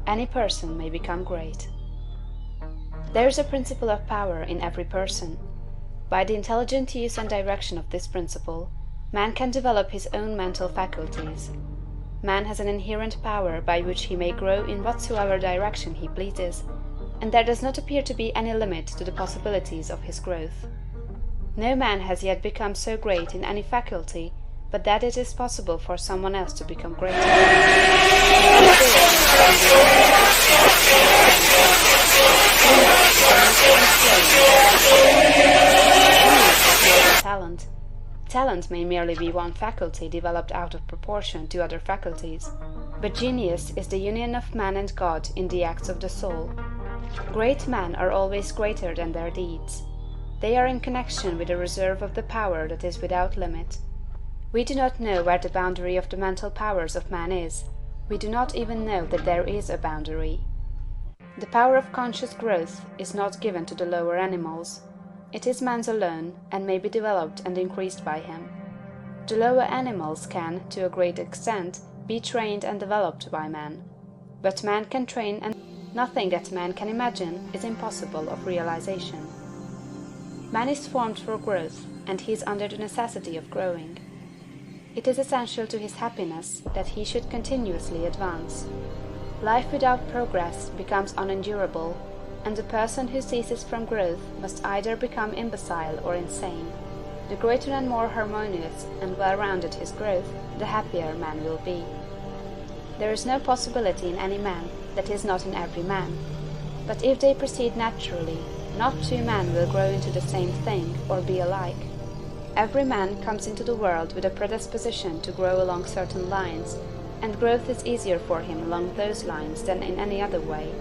any person may become great. There is a principle of power in every person. By the intelligent use and direction of this principle, man can develop his own mental faculties. Man has an inherent power by which he may grow in whatsoever direction he pleases, and there does not appear to be any limit to the possibilities of his growth. No man has yet become so great in any faculty but that it is possible for someone else to become greater. Talent. Talent may merely be one faculty developed out of proportion to other faculties, but genius is the union of man and God in the acts of the soul. Great men are always greater than their deeds. They are in connection with the reserve of the power that is without limit. We do not know where the boundary of the mental powers of man is. We do not even know that there is a boundary. The power of conscious growth is not given to the lower animals. It is man's alone, and may be developed and increased by him. The lower animals can, to a great extent, be trained and developed by man. But man can train, and nothing that man can imagine is impossible of realization. Man is formed for growth, and he is under the necessity of growing. It is essential to his happiness that he should continuously advance. Life without progress becomes unendurable, and the person who ceases from growth must either become imbecile or insane. The greater and more harmonious and well-rounded his growth, the happier man will be. There is no possibility in any man that is not in every man. But if they proceed naturally, not two men will grow into the same thing or be alike. Every man comes into the world with a predisposition to grow along certain lines, and growth is easier for him along those lines than in any other way.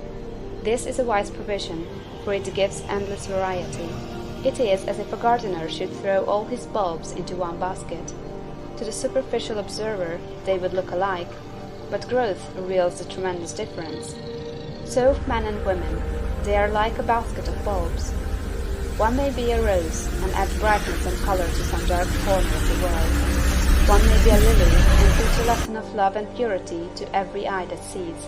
This is a wise provision, for it gives endless variety. It is as if a gardener should throw all his bulbs into one basket. To the superficial observer they would look alike, but growth reveals the tremendous difference. So of men and women, they are like a basket of bulbs. One may be a rose, and add brightness and color to some dark corner of the world. One may be a lily, and teach a lesson of love and purity to every eye that sees.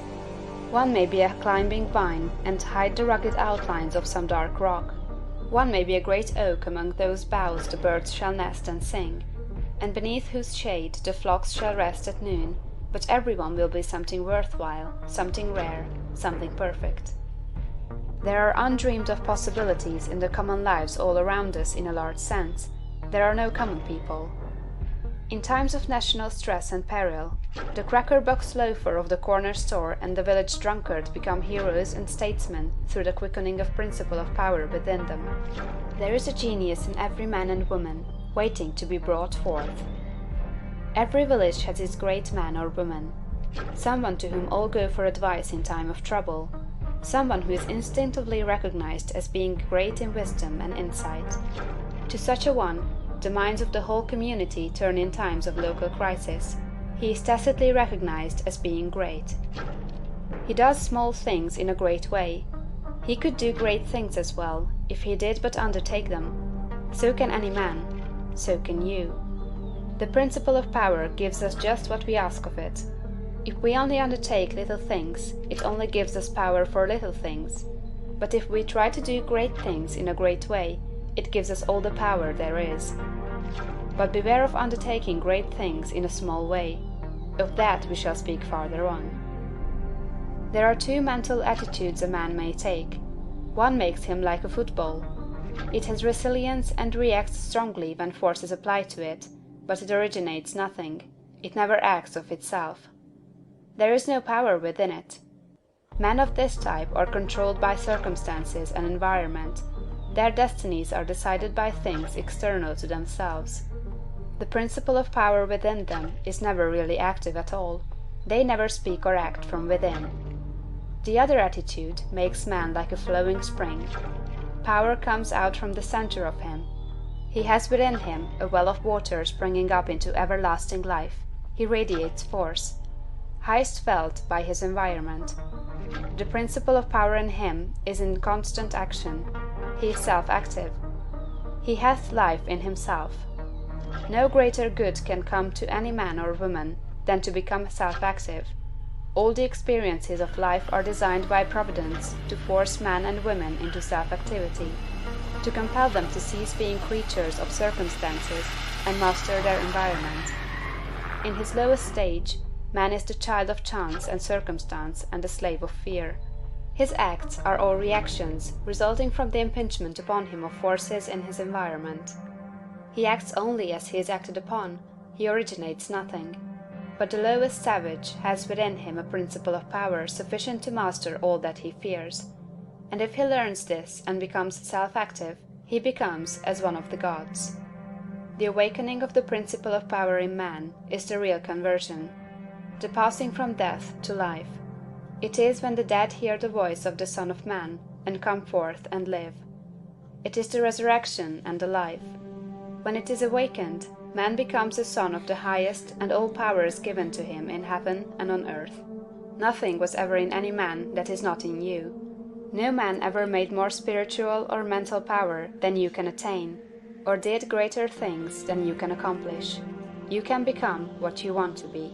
One may be a climbing vine, and hide the rugged outlines of some dark rock. One may be a great oak among whose boughs the birds shall nest and sing, and beneath whose shade the flocks shall rest at noon, but every one will be something worthwhile, something rare, something perfect. There are undreamed of possibilities in the common lives all around us in a large sense. There are no common people. In times of national stress and peril, the cracker-box loafer of the corner store and the village drunkard become heroes and statesmen through the quickening of principle of power within them. There is a genius in every man and woman, waiting to be brought forth. Every village has its great man or woman, someone to whom all go for advice in time of trouble, someone who is instinctively recognized as being great in wisdom and insight. To such a one, the minds of the whole community turn in times of local crisis. He is tacitly recognized as being great. He does small things in a great way. He could do great things as well, if he did but undertake them. So can any man. So can you. The principle of power gives us just what we ask of it. If we only undertake little things, it only gives us power for little things. But if we try to do great things in a great way, it gives us all the power there is. But beware of undertaking great things in a small way. Of that we shall speak farther on. There are two mental attitudes a man may take. One makes him like a football. It has resilience and reacts strongly when force is applied to it, but it originates nothing. It never acts of itself. There is no power within it. Men of this type are controlled by circumstances and environment. Their destinies are decided by things external to themselves. The principle of power within them is never really active at all. They never speak or act from within. The other attitude makes man like a flowing spring. Power comes out from the center of him. He has within him a well of water springing up into everlasting life. He radiates force, highest felt by his environment. The principle of power in him is in constant action. He is self-active. He hath life in himself. No greater good can come to any man or woman than to become self-active. All the experiences of life are designed by Providence to force men and women into self-activity, to compel them to cease being creatures of circumstances and master their environment. In his lowest stage, man is the child of chance and circumstance and the slave of fear. His acts are all reactions resulting from the impingement upon him of forces in his environment. He acts only as he is acted upon, he originates nothing. But the lowest savage has within him a principle of power sufficient to master all that he fears; and if he learns this and becomes self-active, he becomes as one of the gods. The awakening of the principle of power in man is the real conversion, the passing from death to life. It is when the dead hear the voice of the Son of Man, and come forth and live. It is the resurrection and the life. When it is awakened, man becomes a son of the highest, and all power is given to him in heaven and on earth. Nothing was ever in any man that is not in you. No man ever made more spiritual or mental power than you can attain, or did greater things than you can accomplish. You can become what you want to be.